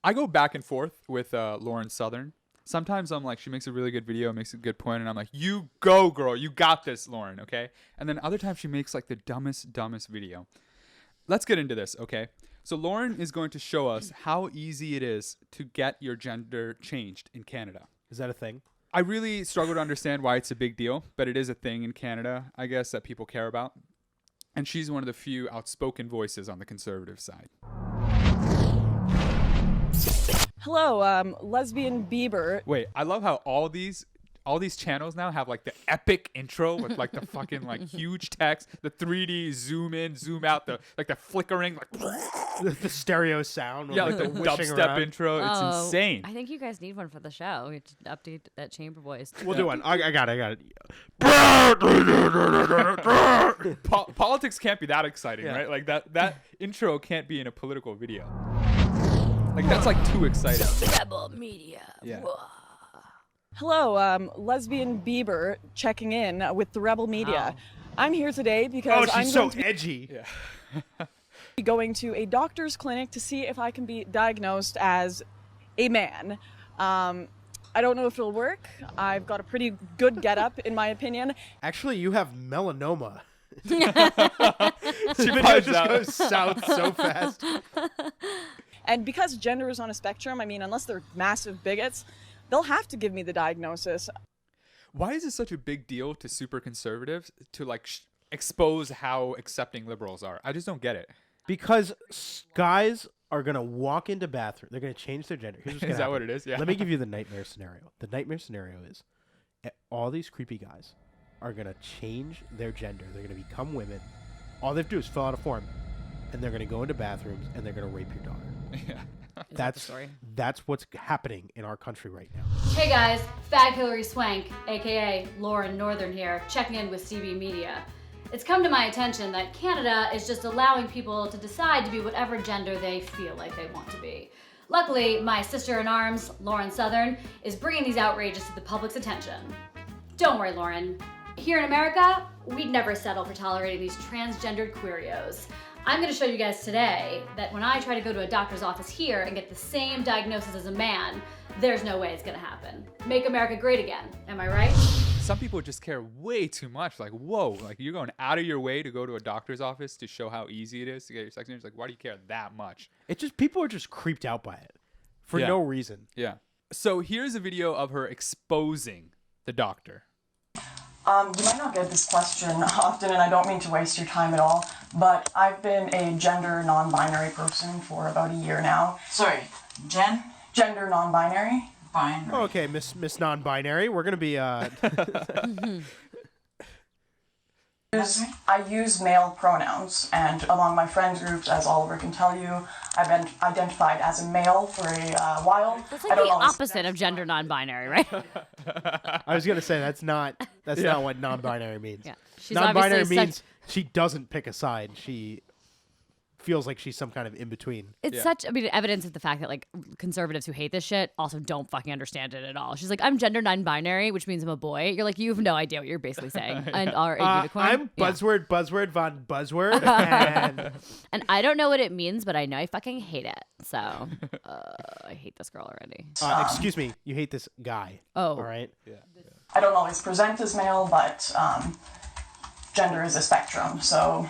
I go back and forth with Lauren Southern. Sometimes I'm like, she makes a really good video, makes a good point, and I'm like, you go, girl, you got this, Lauren, okay? And then other times she makes like the dumbest video. Let's get into this, okay? So Lauren is going to show us how easy it is to get your gender changed in Canada. Is that a thing? I really struggle to understand why it's a big deal, but it is a thing in Canada, I guess, that people care about. And she's one of the few outspoken voices on the conservative side. Hello, lesbian Bieber. Wait, I love how all these channels now have like the epic intro with like the fucking like huge text, the 3D zoom in, zoom out, the flickering, like the stereo sound. Yeah, like the dubstep intro. It's insane. I think you guys need one for the show. We have to update that chamber voice. We'll do one. I got it. Politics can't be that exciting, Yeah. right? Like that intro can't be in a political video. Like that's like too exciting. Rebel media. Yeah. Hello, lesbian Bieber checking in with the Rebel Media. I'm here today because I'm she's going so to edgy. be going to a doctor's clinic to see if I can be diagnosed as a man. I don't know if it'll work. I've got a pretty good getup, in my opinion. Actually, you have melanoma. She Video finds just out. goes south so fast. And because gender is on a spectrum, I mean, unless they're massive bigots, they'll have to give me the diagnosis. Why is it such a big deal to super conservatives to like expose how accepting liberals are? I just don't get it. Because guys are going to walk into bathroom. They're going to change their gender. Here's what's gonna Is that happen. what it is? Yeah. Let me give you the nightmare scenario. The nightmare scenario is all these creepy guys are going to change their gender. They're going to become women. All they have to do is fill out a form. And they're going to go into bathrooms and they're going to rape your daughter. Yeah. That's what's happening in our country right now. Hey guys, Fag Hillary Swank, aka Lauren Northern here, checking in with CB Media. It's come to my attention that Canada is just allowing people to decide to be whatever gender they feel like they want to be. Luckily, my sister in arms, Lauren Southern, is bringing these outrages to the public's attention. Don't worry, Lauren. Here in America, we'd never settle for tolerating these transgendered queerios. I'm going to show you guys today that when I try to go to a doctor's office here and get the same diagnosis as a man, there's no way it's going to happen. Make America great again. Am I right? Some people just care way too much. Like, whoa, like you're going out of your way to go to a doctor's office to show how easy it is to get your sex change. Like, why do you care that much? It's just people are just creeped out by it for Yeah. no reason. Yeah. So here's a video of her exposing the doctor. You might not get this question often, and I don't mean to waste your time at all, but I've been a gender non-binary person for about a year now. Sorry, Gender non-binary. Binary. Okay, Miss Non-Binary, we're gonna be I use male pronouns, and among my friend groups, as Oliver can tell you, I've been identified as a male for a while. That's like the opposite of gender non-binary, right? I was gonna say that's not what non-binary means. Yeah. She's Non-binary obviously means she doesn't pick a side. She feels like she's some kind of in between. It's such, I mean, evidence of the fact that like conservatives who hate this shit also don't fucking understand it at all. She's like, I'm gender non-binary, which means I'm a boy. You're like, you have no idea what you're basically saying. And are a unicorn. I'm buzzword von buzzword, and And I don't know what it means, but I know I fucking hate it. So I hate this girl already. excuse me, you hate this guy. Oh. All right. I don't always present as male, but gender is a spectrum, so...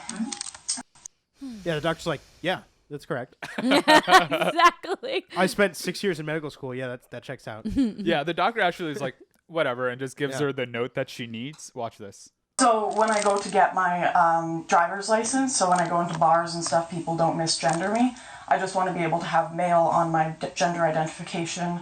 Yeah, the doctor's like, yeah, that's correct. Exactly. I spent 6 years in medical school. Yeah, that checks out. Yeah, the doctor actually is like, whatever, and just gives Yeah. her the note that she needs. Watch this. So when I go to get my driver's license, so when I go into bars and stuff, people don't misgender me. I just want to be able to have male on my gender identification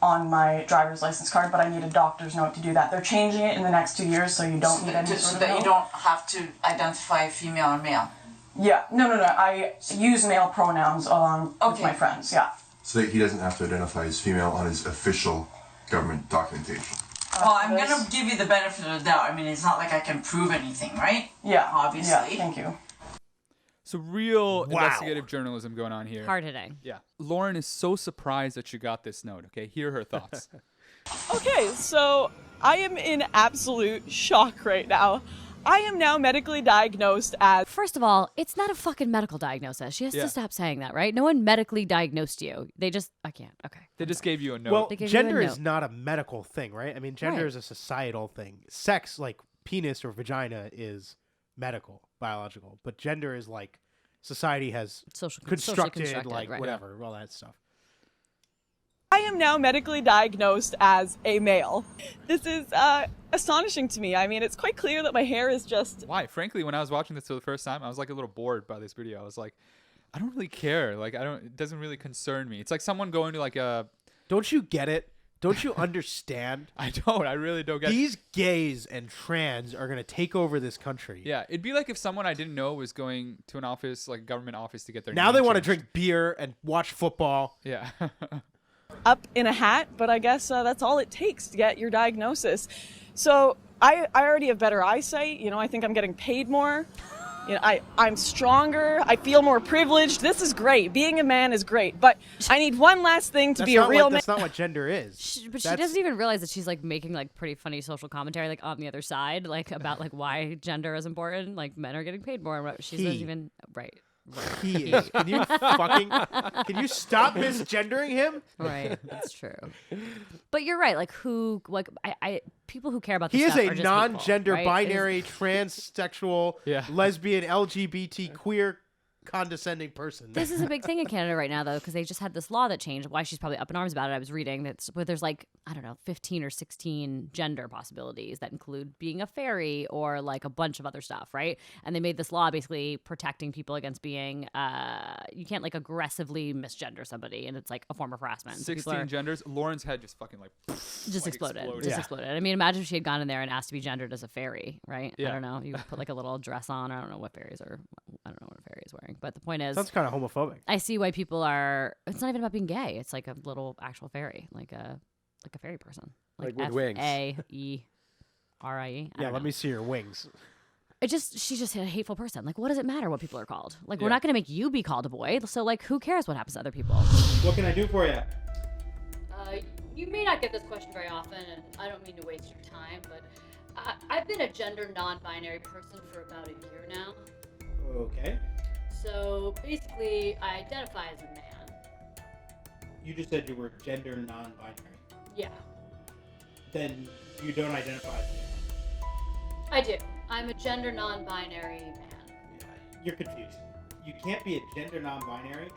on my driver's license card, but I need a doctor's note to do that. They're changing it in the next 2 years, so you don't need any So sort of that you note. don't have to identify female or male. Yeah, no. I use male pronouns along with Okay. my friends, yeah. So that he doesn't have to identify as female on his official government documentation. Well, I'm gonna give you the benefit of the doubt. I mean, it's not like I can prove anything, right? Yeah, Obviously. Yeah, thank you. So real Wow. investigative journalism going on here. Hard hitting. Yeah. Lauren is so surprised that she got this note. Okay, hear her thoughts. Okay, so I am in absolute shock right now. I am now medically diagnosed as. First of all, it's not a fucking medical diagnosis. She has Yeah. to stop saying that, right? No one medically diagnosed you. They just, I can't. Okay. They just gave you a note. Well, They give you a gender is note. not a medical thing, right? I mean, gender Right. is a societal thing. Sex, like penis or vagina, is medical, biological, but gender is like society has Socially constructed, like right. whatever, all that stuff. I am now medically diagnosed as a male. This is astonishing to me. I mean, it's quite clear that my hair is just. Why? Frankly, when I was watching this for the first time, I was like a little bored by this video. I was like, I don't really care. Like, it doesn't really concern me. It's like someone going to like a. Don't you get it? Don't you understand? I don't. I really don't get. These gays and trans are going to take over this country. Yeah, it'd be like if someone I didn't know was going to an office, like a government office, to get their. Now name they want to changed. drink beer and watch football. Yeah. Up in a hat, but I guess that's all it takes to get your diagnosis. So I already have better eyesight. You know, I think I'm getting paid more. You know, I'm stronger. I feel more privileged. This is great. Being a man is great, but I need one last thing to be a real man. That's not what gender is. But she doesn't even realize that she's like making like pretty funny social commentary like on the other side, like about like why gender is important. Like men are getting paid more. She doesn't even right. He is. Can you can you stop misgendering him? Right, that's true. But you're right. Like who? Like I people who care about this He is stuff a are just non-gender, hateful, right? binary, transsexual, Yeah. lesbian, LGBT, queer, condescending person. This is a big thing in Canada right now, though, because they just had this law that changed. Why she's probably up in arms about it. I was reading that where there's like, I don't know, 15 or 16 gender possibilities that include being a fairy or like a bunch of other stuff, right? And they made this law basically protecting people against being, you can't like aggressively misgender somebody, and it's like a form of harassment. So people 16 genders. Lauren's head just fucking like. just like exploded. exploded. Just Yeah. exploded. I mean, imagine if she had gone in there and asked to be gendered as a fairy, right? I Yeah. don't know. You put like a little dress on. I don't know what fairies are. I don't know what a fairy is wearing. But the point is, Sounds kind of homophobic. I see why people are. It's not even about being gay. It's like a little actual fairy, like a fairy person, Like with wings. Faerie. Yeah, let me see your wings. She's just a hateful person. Like, what does it matter what people are called? Like, we're Yeah. not gonna make you be called a boy. So, like, who cares what happens to other people? What can I do for you? You may not get this question very often, and I don't mean to waste your time, but I've been a gender non-binary person for about a year now. Okay. So basically, I identify as a man. You just said you were gender non-binary. Yeah, Then you don't identify as I do. I'm a gender non-binary man. You're confused. You can't be a gender non-binary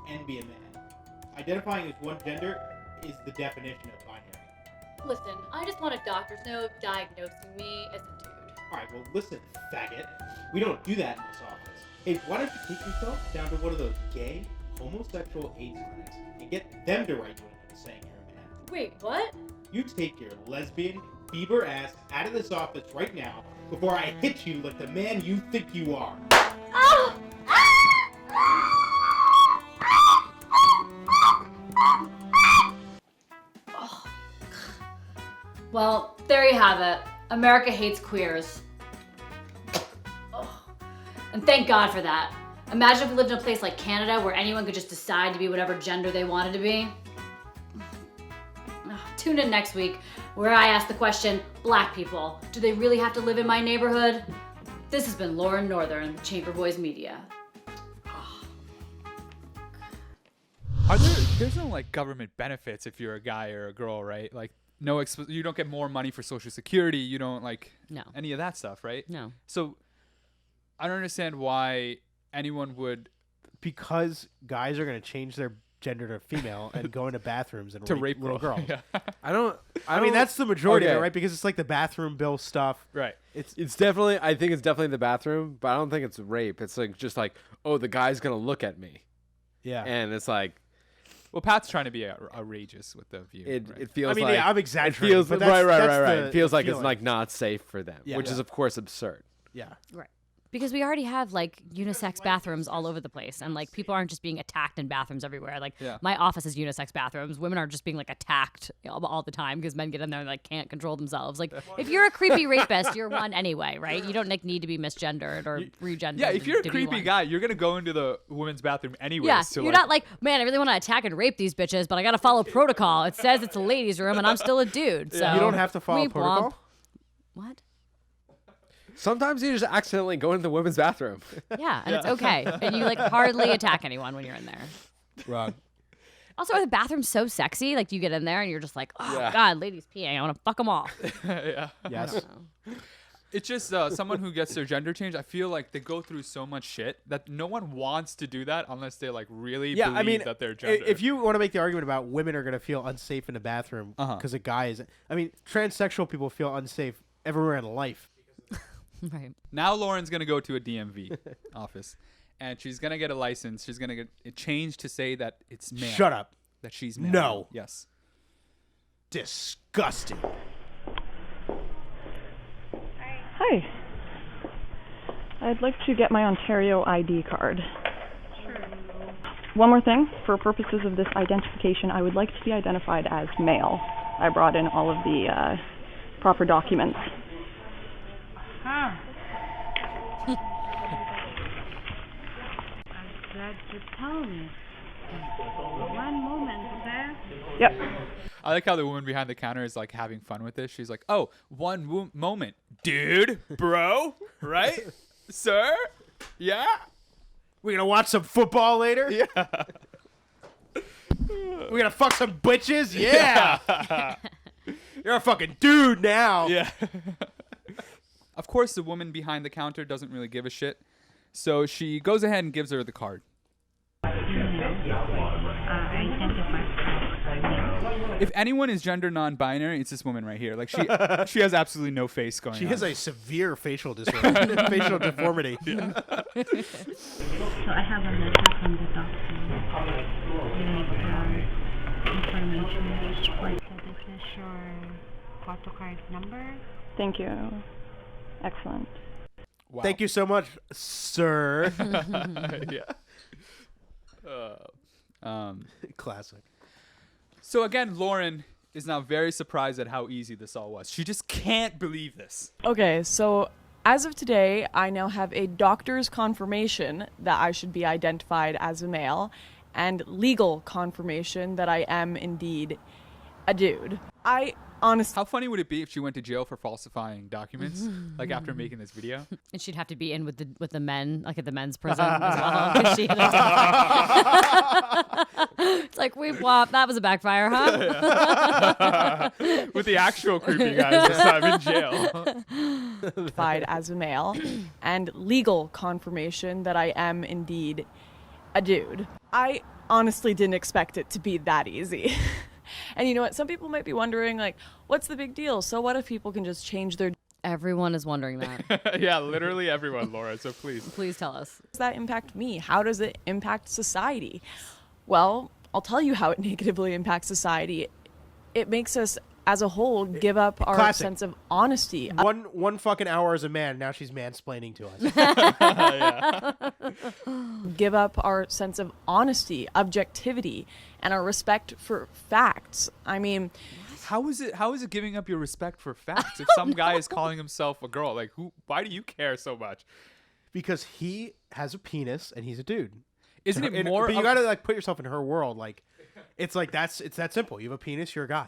and be a man. Identifying as one gender is the definition of binary. Listen, I just want a doctor's note diagnosing me as a dude. Alright, well listen, faggot. We don't do that in this office. Hey, why don't you take yourself down to one of those gay, homosexual AIDS clinics and get them to write you a note saying you're a man. Wait, what? You take your lesbian, Bieber ass out of this office right now before I hit you like the man you think you are. Well, there you have it. America hates queers. Ugh. And thank God for that. Imagine if we lived in a place like Canada where anyone could just decide to be whatever gender they wanted to be. Ugh. Tune in next week where I ask the question, Black people, do they really have to live in my neighborhood? This has been Lauren Northern, Chamber Boys Media. There's no like government benefits if you're a guy or a girl, right? Like you don't get more money for Social Security. You don't like No. any of that stuff, right? No. So I don't understand why anyone would Because guys are going to change their gender to female and go into bathrooms and rape little girls. Yeah. I mean, that's the majority of Okay. it, right? Because it's like the bathroom bill stuff. Right. It's definitely, I think it's definitely the bathroom, but I don't think it's rape. It's like just like, oh, the guy's gonna look at me, Yeah. and it's like Well, Pat's trying to be outrageous with the view. it. right? It feels. I mean, like, yeah, I'm It exaggerating. feels but right. that's It feels like it's feeling. like not safe for them, Yeah. which is Yeah. of course absurd. Yeah. Right. Because we already have like unisex bathrooms all over the place, and like people aren't just being attacked in bathrooms everywhere. Like Yeah. my office has unisex bathrooms. Women are just being like attacked all the time because men get in there and like can't control themselves. Like if you're a creepy rapist, you're one anyway, right? You don't like need to be misgendered or regendered. Yeah, if you're a to be creepy one. guy, you're gonna go into the women's bathroom anyways. Yeah, to, you're like, not like, man, I really want to attack and rape these bitches, but I got to follow protocol. It says it's a ladies' room, and I'm still a dude. So You don't have to follow Weep protocol? womp. What? Sometimes you just accidentally go into the women's bathroom. Yeah, and it's okay. And you like hardly attack anyone when you're in there. Wrong. Also, are the bathrooms so sexy? Like you get in there and you're just like, oh Yeah. God, ladies peeing. I want to fuck them all. Yeah. Yes. It's just someone who gets their gender changed. I feel like they go through so much shit that no one wants to do that unless they like really Yeah, believe I mean, that they're gender. if you want to make the argument about women are going to feel unsafe in the bathroom Uh-huh. because a guy is, I mean, transsexual people feel unsafe everywhere in life. Right. Now Lauren's gonna go to a DMV office, and she's gonna get a license. She's gonna get it changed to say that it's male. Shut up. That she's male. No. Yes. Disgusting. Hi. I'd like to get my Ontario ID card. One more thing. For purposes of this identification, I would like to be identified as male. I brought in all of the proper documents. I'm glad you told me. One moment, sir. Yep. I like how the woman behind the counter is like having fun with this. She's like, "Oh, one moment, dude, bro, right, sir, yeah, We're going to watch some football later? yeah." We're going to fuck some bitches? Yeah. You're a fucking dude now. Yeah. Of course, the woman behind the counter doesn't really give a shit, so she goes ahead and gives her the card. If anyone is gender non-binary, it's this woman right here. Like she has absolutely no face going on. She has a severe facial disorder, facial deformity. So I have a letter from the doctor with information for this is your photo card number. Thank you. Excellent. Wow. Thank you so much, sir. Yeah. Classic. So again, Lauren is now very surprised at how easy this all was. She just can't believe this. Okay, so as of today, I now have a doctor's confirmation that I should be identified as a male and legal confirmation that I am indeed a dude. I honestly... How funny would it be if she went to jail for falsifying documents, like after making this video? And she'd have to be in with the men, like at the men's prison as well. 'Cause she had it's like, wop, that was a backfire, huh? With the actual creepy guys this time in jail. identified as a male and legal confirmation that I am indeed a dude. I honestly didn't expect it to be that easy. And you know what? Some people might be wondering, like, what's the big deal? So what if people can just change their... Everyone is wondering that. Yeah, literally everyone, Laura. So please. Please tell us. Does that impact me? How does it impact society? Well, I'll tell you how it negatively impacts society. It makes us, as a whole, give up our Classic. sense of honesty. One fucking hour as a man. Now she's mansplaining to us. Give up our sense of honesty, objectivity, and our respect for facts. I mean, How is it giving up your respect for facts if some guy is calling himself a girl? Like, why do you care so much? Because he has a penis and he's a dude. Isn't it more But you of- gotta like put yourself in her world. Like, it's that simple. You have a penis, you're a guy.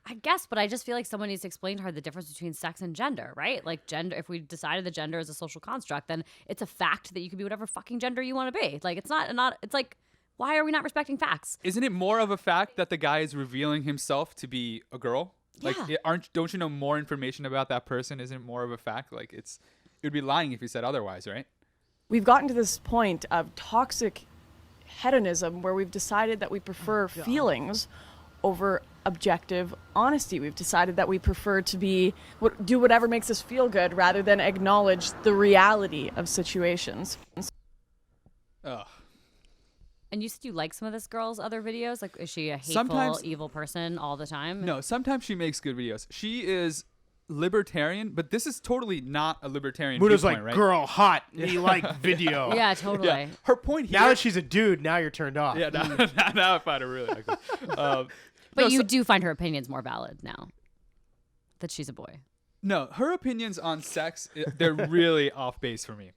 I guess, but I just feel like someone needs to explain to her the difference between sex and gender, right? Like gender, if we decided that gender is a social construct, then it's a fact that you can be whatever fucking gender you want to be. Like it's not, it's like, why are we not respecting facts? Isn't it more of a fact that the guy is revealing himself to be a girl? Like, Yeah. don't you know more information about that person? Isn't it more of a fact? Like, it would be lying if you said otherwise, right? we've gotten to this point of toxic hedonism where we've decided that we prefer feelings over objective honesty. We've decided that we prefer to do whatever makes us feel good rather than acknowledge the reality of situations. Ugh. And you said you like some of this girl's other videos? Like, is she a hateful, Sometimes- evil person all the time? No, sometimes she makes good videos. She is libertarian, but this is totally not a libertarian Muda's viewpoint, like, right? girl, hot, me like video. Yeah, totally. Yeah. Her point here... Now that she's a dude, now you're turned off. Yeah, now I find her really ugly. But No, you so- do find her opinions more valid now that she's a boy. No, her opinions on sex, they're really off base for me.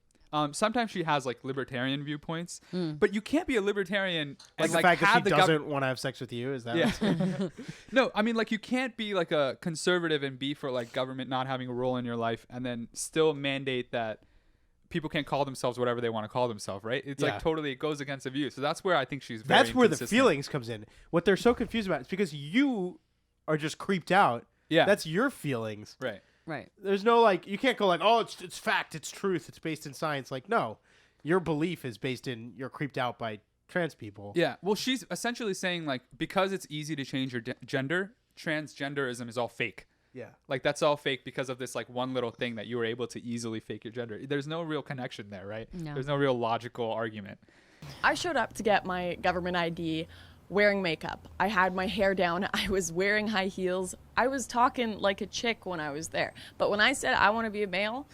Sometimes she has like libertarian viewpoints, but you can't be a libertarian Like and the fact that have she the doesn't want to have sex with you, is that? Yeah. No, I mean, like, you can't be like a conservative and be for like government not having a role in your life and then still mandate that people can't call themselves whatever they want to call themselves, right? It's Yeah. like totally, it goes against the view. So that's where I think she's very That's where the inconsistent. feelings comes in. What they're so confused about is because you are just creeped out. Yeah. That's your feelings. Right. Right. There's no like, you can't go like, oh, it's fact, it's truth, it's based in science. Like, no, your belief is based in you're creeped out by trans people. Yeah. Well, she's essentially saying like, because it's easy to change your gender, transgenderism is all fake. Yeah. Like, that's all fake because of this like one little thing that you were able to easily fake your gender. There's no real connection there, right? No. There's no real logical argument. I showed up to get my government ID wearing makeup. I had my hair down. I was wearing high heels. I was talking like a chick when I was there. But when I said I want to be a male,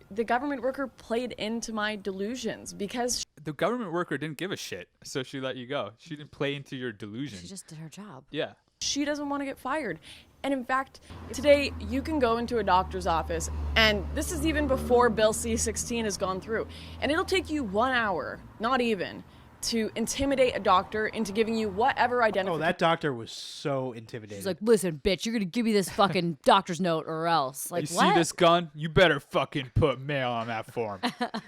the government worker played into my delusions because The government worker didn't give a shit, so she let you go. She didn't play into your delusion. She just did her job. Yeah. she doesn't want to get fired. And in fact, today you can go into a doctor's office, and this is even before Bill C-16 has gone through, and it'll take you 1 hour, not even, to intimidate a doctor into giving you whatever identification. Oh, that doctor was so intimidating. She's like, listen, bitch, you're going to give me this fucking doctor's note or else. Like, You what? see this gun? You better fucking put male on that form.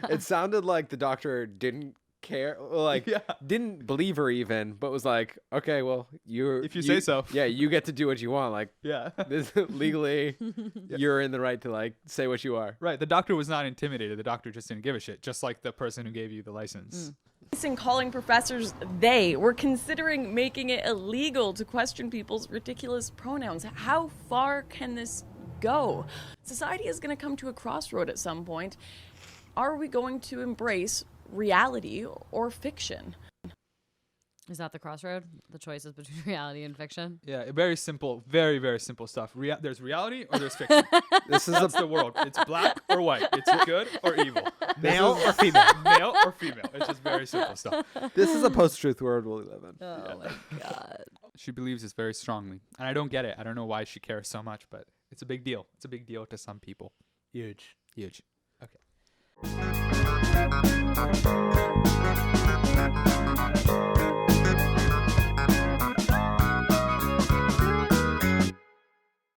It sounded like the doctor didn't care, like didn't believe her even, but was like, okay, well, If you say so. Yeah, you get to do what you want. Like, Yeah. this legally, you're in the right to like say what you are. Right. The doctor was not intimidated. The doctor just didn't give a shit, just like the person who gave you the license. And calling professors they were considering making it illegal to question people's ridiculous pronouns. How far can this go? Society is going to come to a crossroad at some point. Are we going to embrace reality or fiction? Is that the crossroad? The choices between reality and fiction? Yeah, very simple, very, very simple stuff. There's reality or there's fiction. That's the world. It's black or white. It's good or evil. Male or female. Male or female. It's just very simple stuff. This is a post-truth world we live in. Oh my God. She believes this very strongly. And I don't get it. I don't know why she cares so much, but it's a big deal. It's a big deal to some people. Huge. Huge. Okay.